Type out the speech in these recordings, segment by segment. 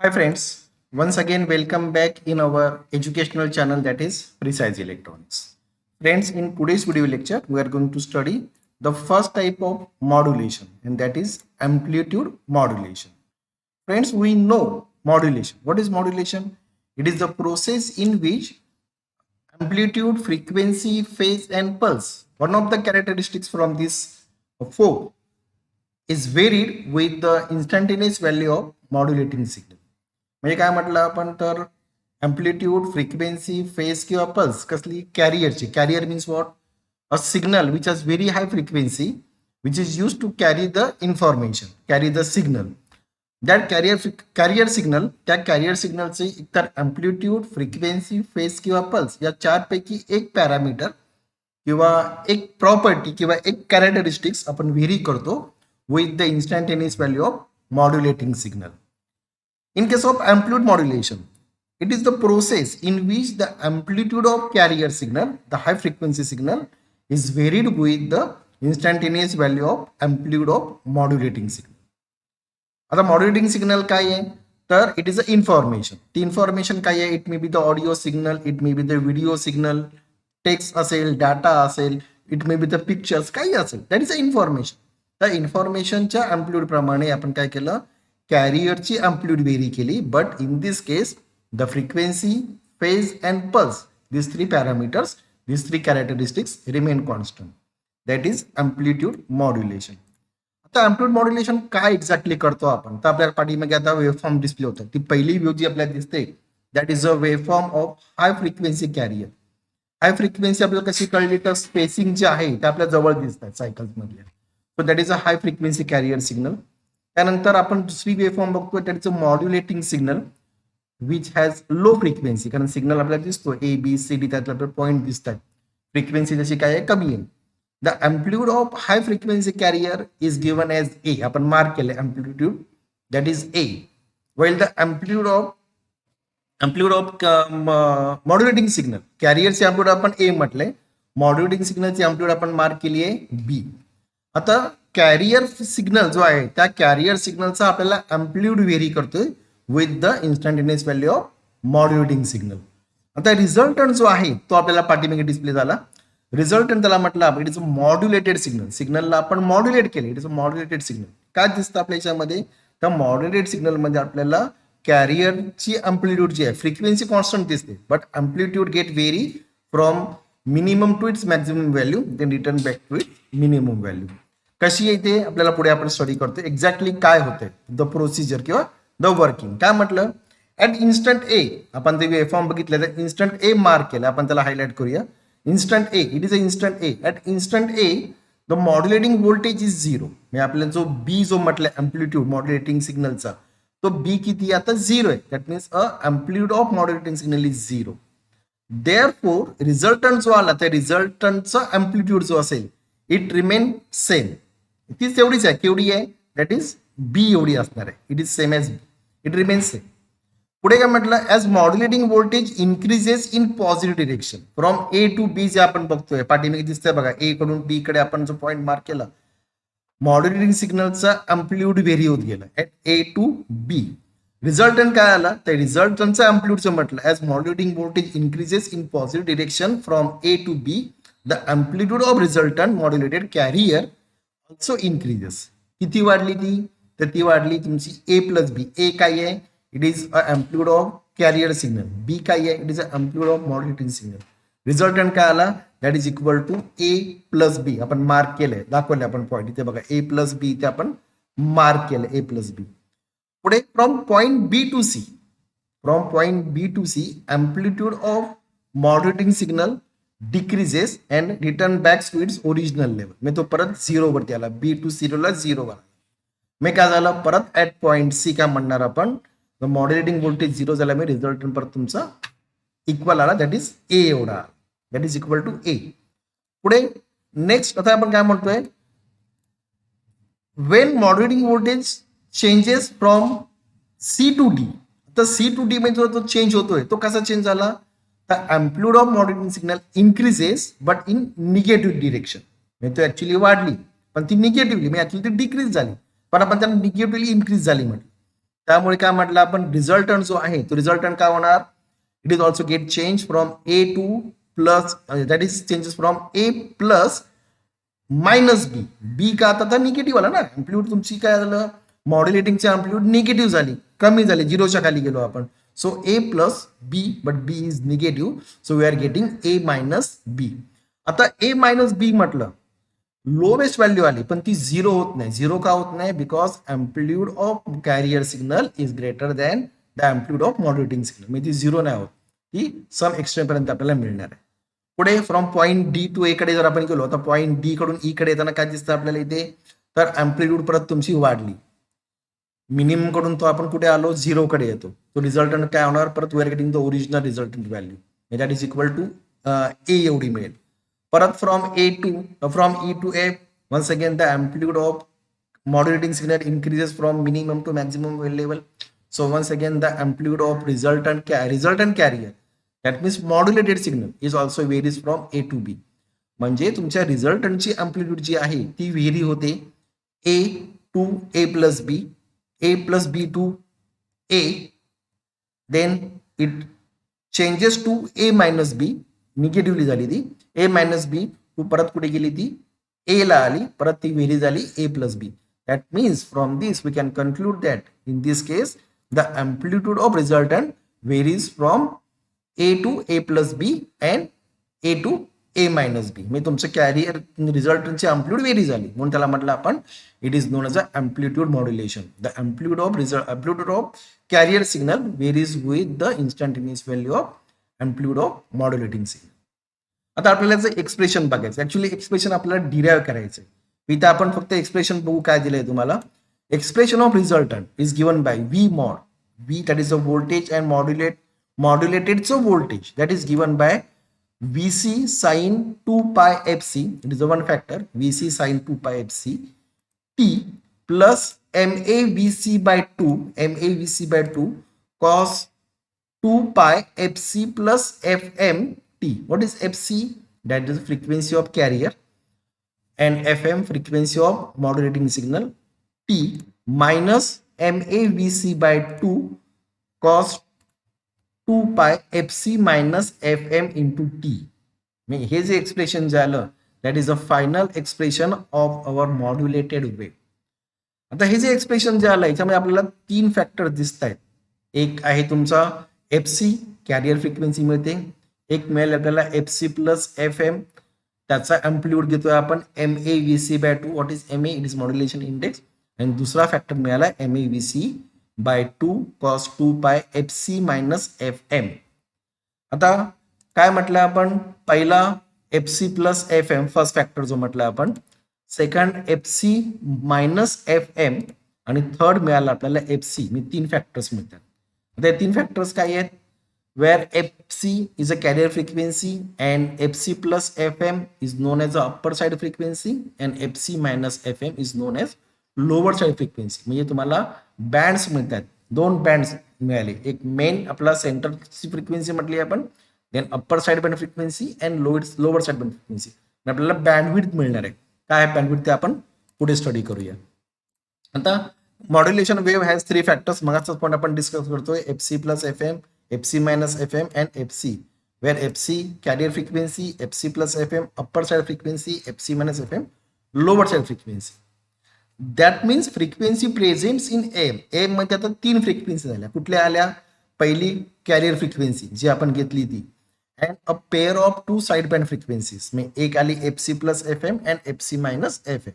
Hi friends, once again welcome back in our educational channel that is Precise Electronics. Friends, in today's video lecture we are going to study the first type of modulation and that is amplitude modulation. Friends, we know modulation. What is modulation? It is the process in which amplitude, frequency, phase and pulse. One of the characteristics from this four is varied with the instantaneous value of modulating signal. म्हणजे काय म्हटलं आपण तर amplitude, frequency, phase किंवा pulse कसली कॅरियरची. Carrier means what? A signal which has very high frequency which is use to carry the information, carry the signal. That carrier signal, त्या carrier सिग्नलचे एकतर अँप्लिट्यूड, फ्रिक्वेन्सी, फेज किंवा pulse या चारपैकी एक पॅरामीटर किंवा एक प्रॉपर्टी किंवा एक कॅरेक्टरिस्टिक्स आपण व्हेरी करतो with the instantaneous value of modulating signal. In case of amplitude modulation, it is the process in which the amplitude of carrier signal, the high frequency signal, is varied with the instantaneous value of amplitude of modulating signal. आता modulating signal काय आहे तर it is a information. ती information काय आहे? It may be the audio signal, it may be the video signal, text असेल, data असेल, it may be the pictures, काही असेल, that is a information. त्या इन्फॉर्मेशनच्या अँप्लिट्यूड प्रमाणे आपण काय केलं, कॅरियरची अँप्लिट्यूड व्हेरी केली. But in this case the frequency, phase and pulse, this three parameters, this three characteristics remain constant. That is amplitude modulation. आता amplitude modulation काय एक्झॅक्टली करतो आपण तर आपल्या पाठीमागे आता वेवफॉर्म डिस्प्ले होतं. ती पहिली व्ह्यू जी आपल्याला दिसते that is a waveform of high frequency carrier. High frequency आपल्याला कशी कळली तर स्पेसिंग जे आहे ते आपल्या जवळ दिसतात सायकल्स मधल्या. So that is a high frequency carrier signal. त्यानंतर आपण दुसरी वेवफॉर्म बघतो that is a modulating signal which has low frequency. कारण सिग्नल आपल्याला दिसतो ए बी सी डी, त्यातले आपल्याला पॉईंट दिसतात. फ्रिक्वेन्सी जशी काय आहे, कमी आहे. The amplitude of high frequency carrier is given as A. आपण मार्क केले amplitude that is A. Well the amplitude of modulating signal, कॅरियरची अँप्लिट्यूड आपण ए म्हटलंय, मॉड्युलेटिंग सिग्नलची अँप्लिट्यूड आपण मार्क केली आहे बी. आता कॅरियर सिग्नल जो आहे त्या कॅरियर सिग्नलचा आपल्याला अँप्लिट्यूड व्हेरी करतोय with the instantaneous value of modulating signal. आता रिझल्टंट जो आहे तो आपल्याला पाठीमागे डिस्प्ले झाला. रिझल्टंट त्याला म्हटलं it is a modulated signal. सिग्नलला आपण मॉड्युलेट केले, it is a modulated signal. काय दिसतं आपल्या याच्यामध्ये तर मॉड्युलेटेड सिग्नल मध्ये आपल्याला कॅरियरची अँप्लिट्यूड जी आहे फ्रिक्वेन्सी कॉन्स्टंट दिसते, but amplitude get vary from minimum to its maximum value, then return back to its minimum value. कशी येते आपल्याला पुढे आपण स्टडी करतो एक्झॅक्टली काय होतंय द प्रोसिजर किंवा द वर्किंग. काय म्हटलं ऍट इन्स्टंट ए आपण ते वेवफॉर्म बघितलं तर इन्स्टंट ए मार्क केलं, आपण त्याला हायलाइट करूया. Instant A, it is a instant A. At instant A the modulating voltage is zero. म्हणजे आपल्याला जो बी जो म्हटलं अँप्लिट्यूड मॉड्युलेटिंग सिग्नलचा तो बी किती आता झिरो आहे. That means a amplitude of modulating signal is zero. Therefore resultant जो आला त्या रिझल्टंटचा अँप्लिट्यूड जो असेल इट रिमेन सेम. तीच एवढीच आहे, केवढी आहे दॅट इज बी एवढी असणार आहे. It is same as B, it remains same. पुढे काय म्हटलं as modulating voltage increases in positive direction from A to B. जे आपण बघतोय पाठीमागे दिसतंय बघा, ए कडून बी कडे आपण जो पॉईंट मार्क केला, मॉड्युलेटिंग सिग्नलचा अँप्लिट्यूड व्हेरी होत गेला at A to B. Resultant काय आला तर रिझल्टंटचा अँप्लिट्यूडचं म्हटलं as modulating voltage increases in positive direction from A to B the amplitude of resultant modulated carrier also increases. किती वाढली ती तर ती वाढली तुमची ए प्लस बी. ए काय आहे it is a amplitude of carrier signal. B काय आहे it is a amplitude of modulating signal. Resultant काय आला that is equal to A plus B. आपण मार्क केलंय, दाखवले आपण पॉईंट इथे बघा, ए प्लस बी इथे आपण मार्क केलं ए प्लस बी. पुढे from point B to C, from point B to C amplitude of modulating signal decreases and return back to its original level. मी तो परत झिरो वरती आला, बी टू झिरोला झिरो आला. मी काय झालं परत ऍट पॉईंट सी काय म्हणणार आपण मॉड्युलेटिंग व्होल्टेज झिरो झाला, मी रिझल्टंट परत तुमचा इक्वल आला दॅट इज ए एवढा, that is equal to A. पुढे नेक्स्ट आता आपण काय म्हणतोय when modulating voltage changes from C to D. तर सी टू डी मध्ये जो चेंज होतोय तो कसा चेंज झाला तर amplitude of modulating signal increases but in negative direction. म्हणजे तो ऍक्च्युली वाढली पण ती निगेटिव्हली, म्हणजे ऍक्च्युली ती डिक्रीज झाली पण आपण त्याला निगेटिव्हली इन्क्रीज झाली म्हटलं. त्यामुळे काय म्हटलं आपण, रिझल्टंट जो आहे तो रिझल्टंट काय होणार, it is also get change from A to plus, that is changes from A plus minus B. B का, आता निगेटिव्ह आला ना, अँप्लिट्यूड तुमची काय झालं, मॉड्युलेटिंगची अँप्लिट्यूड निगेटिव्ह झाली, कमी झाली, झिरोच्या खाली गेलो आपण. So A plus B, but B is negative, so we are getting A minus B. आता ए मायनस बी म्हटलं, लोवेस्ट व्हॅल्यू आली पण ती झिरो होत नाही. झिरो का होत नाही, because amplitude of carrier signal is greater than the amplitude of modulating signal. म्हणजे ती झिरो नाही होत, ती सम एक्सट्रीमपर्यंत आपल्याला मिळणार आहे. पुढे फ्रॉम पॉईंट डी टू ए कडे जर आपण गेलो, तर पॉईंट डी कडून ई कडे येताना काय दिसतं आपल्याला इथे, तर अँप्लिट्यूड परत तुमची वाढली. मिनिमम कडून तो आपण कुठे आलो, झिरो कडे येतो. तो रिझल्टंट काय होणार, परत we are getting the original resultant value, that is equal to A एवढी मिळेल. परत from E to A, once again the amplitude of modulating signal increases from minimum to maximum level. So once again the amplitude of resultant carrier, that means modulated signal, is also varies from A to B. म्हणजे तुमच्या रिझल्टंटची amplitude जी आहे ती vary होते A to A plus B, A plus B to A, then it changes to A minus B, negatively झाली ती, ए minus B to परत कुठे गेली ती ए ला आली, परत ती व्हेरी झाली A plus B. That means from this we can conclude that in this case the amplitude of resultant varies from A to A plus B and A to A minus B. म्हणजे तुमचं carrier रिझल्टंटची amplitude very झाली, म्हणून त्याला म्हटलं आपण it is known as a amplitude modulation. The amplitude of carrier signal varies with the instantaneous value of amplitude of modulating signal. आता आपल्याला expression बघायचं, ऍक्च्युली एक्सप्रेशन आपल्याला डिराईव्ह करायचं. इथे आपण फक्त एक्सप्रेशन बघू, काय दिलंय तुम्हाला, expression of resultant is given by V mod, V that is the voltage and मॉड्युलेटेडचं voltage, that is given by VC sin 2 pi fc, it is the one factor, VC sin 2 pi fc t plus MAVC by 2 cos 2 pi fc plus fm t. What is fc? That is frequency of carrier, and fm frequency of modulating signal, t minus MAVC by 2 cos 2 pi fc minus fm into t. हे जे expression जे आलं, that is a final expression of our modulated wave. आता हे जे expression जे आलं, याच्यामध्ये आपल्याला तीन फॅक्टर दिसत आहेत. एक आहे तुमचा एफसी, कॅरियर फ्रिक्वेन्सी मिळते. एक मिळेल आपल्याला एफसी प्लस एफ एम, त्याचा अँप्लिट्यूड घेतोय आपण MAVC by 2. What is MA? It is modulation index. आणि दुसरा फॅक्टर मिळाला MAVC by 2 cos 2 pi fc minus fm. आता काय म्हटलं आपण, पहिला fc plus fm first factor जो म्हटलं आपण, सेकंड fc मायनस fm, आणि थर्ड मिळाला आपल्याला fc. मी तीन फॅक्टर्स मिळतात. आता हे तीन फॅक्टर्स काय आहेत, where fc is a carrier frequency and fc plus fm is known as a upper side frequency and fc minus fm is known as lower side frequency. म्हणजे तुम्हाला बँड्स मिळतात, दोन बँड्स मिळाले. एक मेन आपला सेंटरची फ्रिक्वेन्सी म्हटली आपण, then upper side band frequency and lower side band frequency. आपल्याला बँडविड्थ मिळणार आहे. काय बँडविड्थ ते आपण पुढे स्टडी करूया. आता modulation wave has three factors. मगाचाच पॉईंट आपण डिस्कस करतोय, FC plus FM, FC minus FM and FC. Where FC carrier frequency, FC plus FM upper side frequency, FC minus FM lower side frequency. That means frequency presents in M. M मध्ये आता तीन frequency झाल्या. कुठल्या आल्या, पहिली carrier frequency जी आपण घेतली ती, and a pair of two side band frequencies. एक आली FC plus F M and FC minus F M.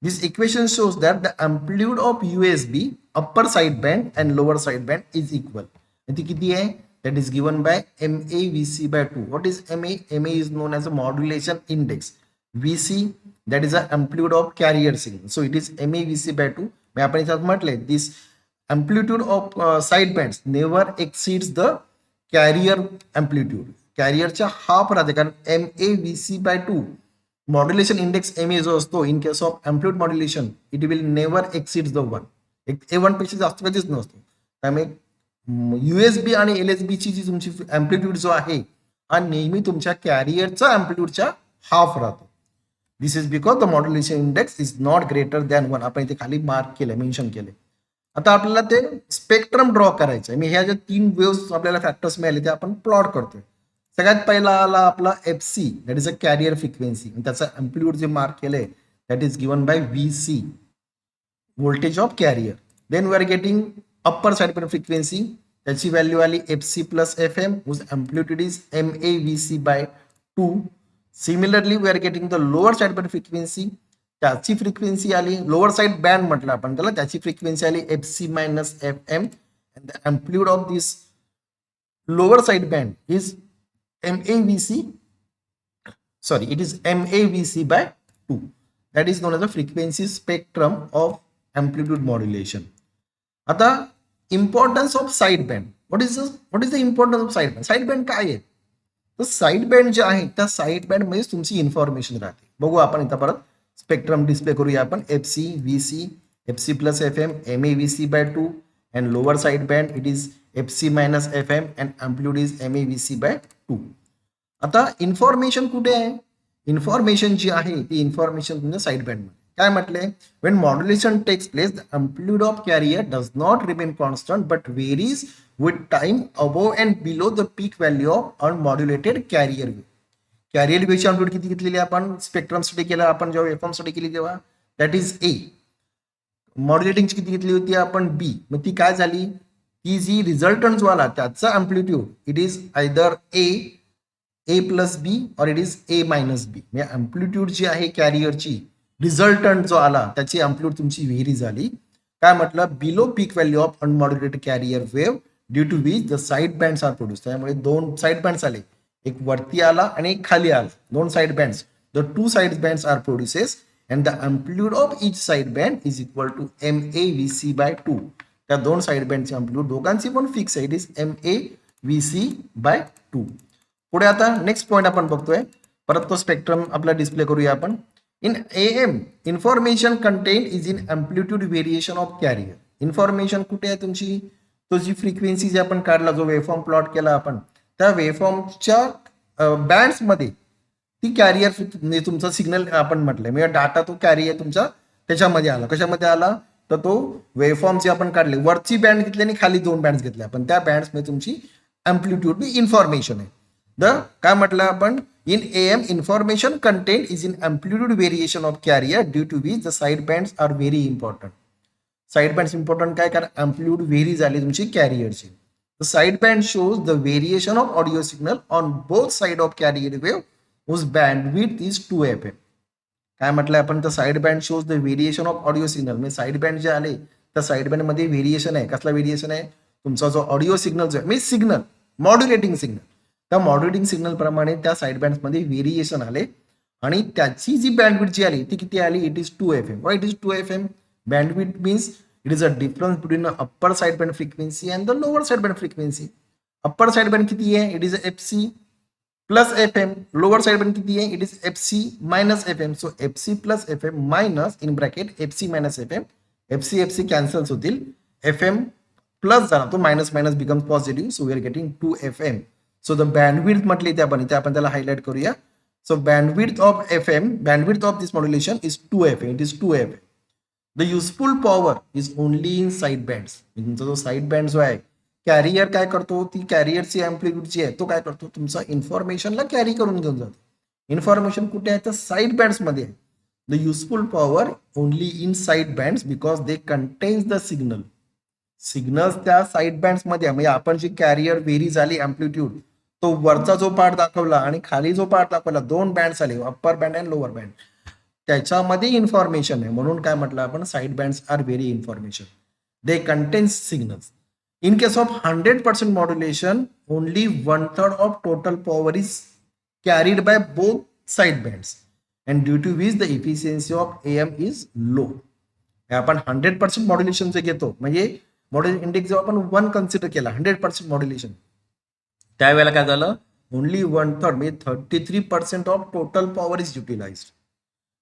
This equation shows that the amplitude of USB upper side band and lower side band is equal. ती किती आहे, that is given by MAVC by 2. What is MA? MA is known as a modulation index. VC that is the amplitude of carrier signal, so it is MAVC by 2. मैं आपण इथं म्हटले, this amplitude of side bands never exceeds the carrier amplitude. कॅरियरच्या half राहते, कारण MAVC by 2 modulation index MA जो असतो, in case of amplitude modulation it will never exceeds the 1. A1 पेक्षा जास्त कधीच नसतो. त्यामुळे USB आणि LSB ची जी तुमची अँप्लिट्यूड जो आहे, हा नेहमी तुमच्या कॅरियरचा अँप्लिट्यूडच्या हाफ राहतो. This is because the modulation index is not greater than 1. आपण इथे खाली मार्क केलं, मेन्शन केले. आता आपल्याला ते स्पेक्ट्रम ड्रॉ करायचं आहे. मी ह्या ज्या 3 वेव्स आपल्याला फॅक्टर्स मिळाले ते आपण प्लॉट करतोय. सगळ्यात पहिला आला आपला FC, that is a carrier frequency. त्याचा अँप्लिट्यूड जे मार्क केलंय that is given by VC, voltage of carrier. Then we are getting upper side band frequency. त्याची व्हॅल्यू आली FC plus FM, whose amplitude is MAVC by 2. Similarly, we are getting the lower side band frequency. त्याची frequency आली lower side band म्हटलं आपण त्याला, त्याची frequency आली FC minus FM, and the amplitude of this lower side band is MAVC. Sorry, it is MAVC by 2. That is known as the frequency spectrum of amplitude modulation. आता importance of side band. What is the importance of side band? Side band काय आहे? तर side band जे आहे त्या side band मध्ये तुमची information राहते. बघू आपण इथं परत स्पेक्ट्रम डिस्प्ले करूया आपण. FC, VC, FC plus FM, MAVC by 2, and lower side band it is FC minus FM and amplitude is MAVC by 2. आता इन्फॉर्मेशन कुठे आहे? इन्फॉर्मेशन जी आहे ती इन्फॉर्मेशन तुमच्या साइड बँड मध्ये. काय म्हटलंय? When modulation takes place the amplitude of carrier does not remain constant but varies with time above and below the peak value of unmodulated carrier wave. Carrier वेव्हची amplitude किती घेतलेली आपण spectrum study केला आपण जेव्हा वेव्हफॉर्म स्टडी केली तेव्हा that is A. मॉड्युलेटिंगची किती घेतली होती आपण B. मग ती काय झाली? ती जी रिझल्टंट जो आला त्याचा amplitude it is either A plus B और it is A minus B. म्हणजे अँप्लिट्यूड जी आहे कॅरियरची रिझल्टंट जो आला त्याची अँप्लिट्यूड तुमची व्हेरी झाली. काय म्हटलं? Below peak value of unmodulated carrier wave due to which the side bands are produce. त्यामुळे 2 साइड बँड्स आले, एक वरती आला आणि एक खाली आला. 2 side bands, the 2 side bands are produces and the amplitude of each side band is equal to MAVC by 2. त्या 2 साइड बँडची अँप्लिट्यूड दोघांची पण फिक्स आहे, इट इज MAVC बाय 2. पुढे आता नेक्स्ट पॉईंट आपण बघतोय. परत तो स्पेक्ट्रम आपला डिस्प्ले करूया आपण. In AM, information contained is in amplitude variation of carrier. Information कुठे आहे तुमची? तो जी फ्रिक्वेन्सी जे आपण काढला, जो वेव्हफॉर्म प्लॉट केला आपण, त्या वेव्हफॉर्मच्या बँड्स मध्ये ती कॅरियर म्हणजे तुमचा सिग्नल आपण म्हटलंय म्हणजे डाटा तो कॅरियर तुमचा त्याच्यामध्ये आला. कशामध्ये आला? तर तो वेव्हफॉर्म जे आपण काढले वरची बँड घेतली आणि खाली 2 बँड्स घेतल्या आपण, त्या बँड्स मध्ये तुमची अँप्लिट्यूड इन्फॉर्मेशन आहे. काय म्हटलं आपण? In AM, information contained is in amplitude variation of carrier due to which the side bands are very important. Side bands important काय? कारण amplitude vary झाली तुमची कॅरियरची. The side band shows the variation of audio signal on both side of carrier wave whose bandwidth is 2 FM. काय म्हटलं आपण? The side band shows the variation of audio signal. म्हणजे side band जे आले त्या side band मध्ये variation आहे. कसला व्हेरिएशन आहे? तुमचा जो ऑडिओ सिग्नल जो आहे म्हणजे सिग्नल मॉड्युलेटिंग सिग्नल, त्या मॉड्युलेटिंग सिग्नल प्रमाणे त्या साइड बँड्स मध्ये व्हेरिएशन आले आणि त्याची जी बँडविड्थ जी आली ती किती आली? It is 2 FM. Why it is 2 FM? Bandwidth means it is a difference between the upper side band frequency and the lower side band frequency. Upper side band किती आहे? It is FC plus FM. Lower side band किती आहे? It is FC minus FM. So FC plus FM minus in bracket FC minus FM. FC cancels होतील. FM plus झाला तो minus minus becomes positive. So we are getting 2 FM. So the bandwidth म्हटली ते आपण त्याला highlight करूया. So bandwidth of FM, bandwidth of this modulation is 2 FM. It is 2 FM. The useful power is only in side bands. तुमचा जो side band जो आहे carrier काय करतो? ती कॅरियरची अँप्लिट्यूड जी आहे तो काय करतो? तुमचा इन्फॉर्मेशनला कॅरी करून घेऊन जातो. इन्फॉर्मेशन कुठे आहे? तर साइड बँड्स मध्ये आहे. The useful power only in side bands because they contains the signal. Signals त्या साइड बँड्स मध्ये म्हणजे आपण जी कॅरियर व्हेरी झाली अँप्लिट्यूड, तो वरचा जो पार्ट दाखवला आणि खाली जो पार्ट दाखवला 2 बँड्स आले, upper band and lower band, त्याच्यामध्ये इन्फॉर्मेशन आहे. म्हणून काय म्हटलं आपण? Side bands are very information. They contains signals. In case of 100% modulation only 1/3 of total power is carried by both side bands and due to which the efficiency of AM is low. आपण 100% modulation जे घेतो म्हणजे modulation index जेव्हा आपण 1 consider केला 100% modulation, त्यावेळेला काय झालं? ओनली 1/3 म्हणजे 33% ऑफ टोटल पॉवर इज युटिलाइज्ड.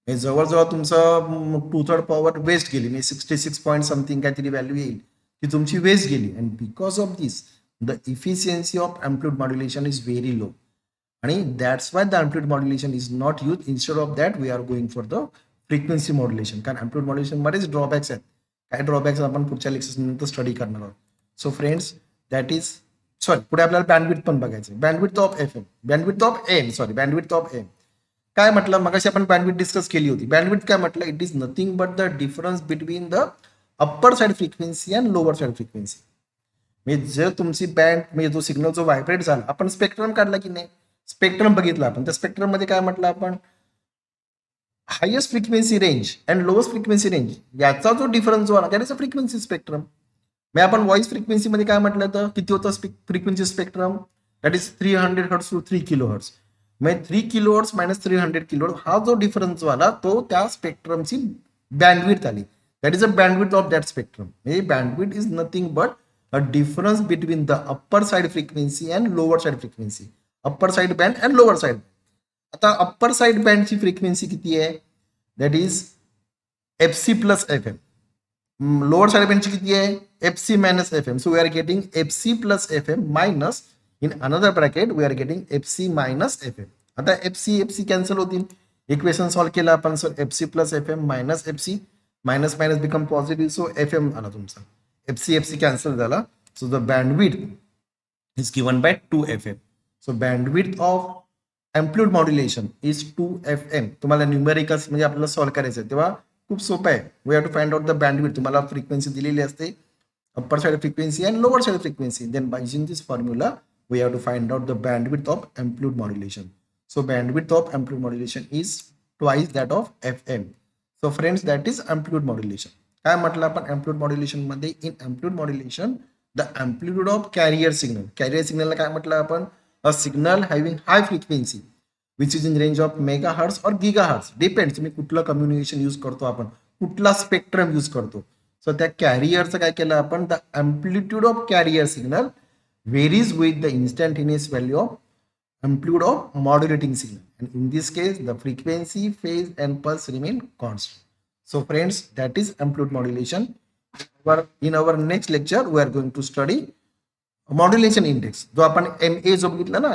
म्हणजे जवळजवळ तुमचं 2/3 पॉवर वेस्ट गेली. म्हणजे 66 पॉईंट समथिंग काहीतरी व्हॅल्यू येईल ती तुमची वेस्ट गेली. And because of this the efficiency of amplitude modulation is very low आणि that's why the amplitude modulation is not use. Instead of that we are going for the frequency modulation. कारण amplitude modulation मध्येच drawbacks आहेत. काय drawbacks आपण पुढच्या lecture नंतर study करणार आहोत. So friends that is sorry पुढे आपल्याला बँडविड्थ पण बघायचं. Bandwidth of F M, bandwidth of M, sorry bandwidth of M काय म्हटलं मगाशी आपण बँडविड्थ डिस्कस केली होती. बँडविड्थ काय म्हटलं, it is nothing but the difference between the upper side frequency and lower side frequency. म्हणजे जर तुमची बँड म्हणजे जो सिग्नल जो व्हायब्रेट झाला, आपण स्पेक्ट्रम काढला की नाही, स्पेक्ट्रम बघितला आपण. त्या स्पेक्ट्रम मध्ये काय म्हटलं आपण, highest frequency range and lowest frequency range याचा जो डिफरन्स जो आला त्याचा फ्रिक्वेन्सी स्पेक्ट्रम. मग आपण व्हॉइस फ्रिक्वेन्सी मध्ये काय म्हटलं तर किती होतं frequency spectrum, that is 300 hertz to 3 kilo hertz. म्हणजे 3 किलो हर्ट्स मायनस 300 किलो हा जो डिफरन्स जो आला तो त्या स्पेक्ट्रमची बँडविड्थ आली. That is a bandwidth of that spectrum. म्हणजे bandwidth is nothing but a difference between the upper side frequency and lower side frequency, upper side band and lower side. आता अप्पर साइड बँडची frequency किती आहे, that is F C plus F M. Lower side बँडची किती आहे, F C minus F M. So we are getting F C plus F M minus in another bracket we are getting F C minus F M. आता F C cancel होतील. Equation solve केलं आपण. So F C plus F M minus F C, minus minus become positive. So F M आला तुमचा. F C cancel झाला. So the bandwidth is given by 2fm. So bandwidth of amplitude modulation is 2fm. तुम्हाला numericals म्हणजे आपल्याला solve करायचं आहे तेव्हा खूप सोपं आहे. We have to find out the bandwidth. तुम्हाला फ्रिक्वेन्सी दिलेली असते, upper side frequency and lower side frequency. Then by using this formula we have to find out the bandwidth of amplitude modulation. So bandwidth of amplitude modulation is twice that of fm. So friends that is amplitude modulation. काय म्हटलं आपण amplitude modulation मध्ये, in amplitude modulation the amplitude of carrier signal. Carrier signal ला काय म्हटलं आपण, a signal having high frequency which is in range of megahertz or gigahertz, depends तुम्ही कुठलं कम्युनिकेशन यूज करतो, आपण कुठला स्पेक्ट्रम यूज करतो. सो त्या कॅरियरचं काय केलं आपण, the amplitude of carrier signal varies with the instantaneous value of amplitude of modulating signal, and in this case the frequency, phase and pulse remain constant. So friends that is amplitude modulation. In our next lecture we are going to study modulation index. जो आपण MA जो बघितला ना,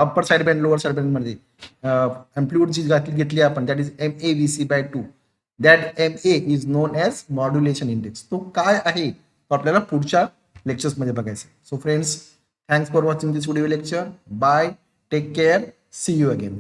upper side band lower side band मध्ये amplitude जी घेतली आपण, that is MAVC/2. that MA is known as modulation index. तो काय आहे तो आपल्याला पुढच्या लेक्चर्स मध्ये बघायचं. So friends, thanks for watching this video lecture. Bye, take care, see you again.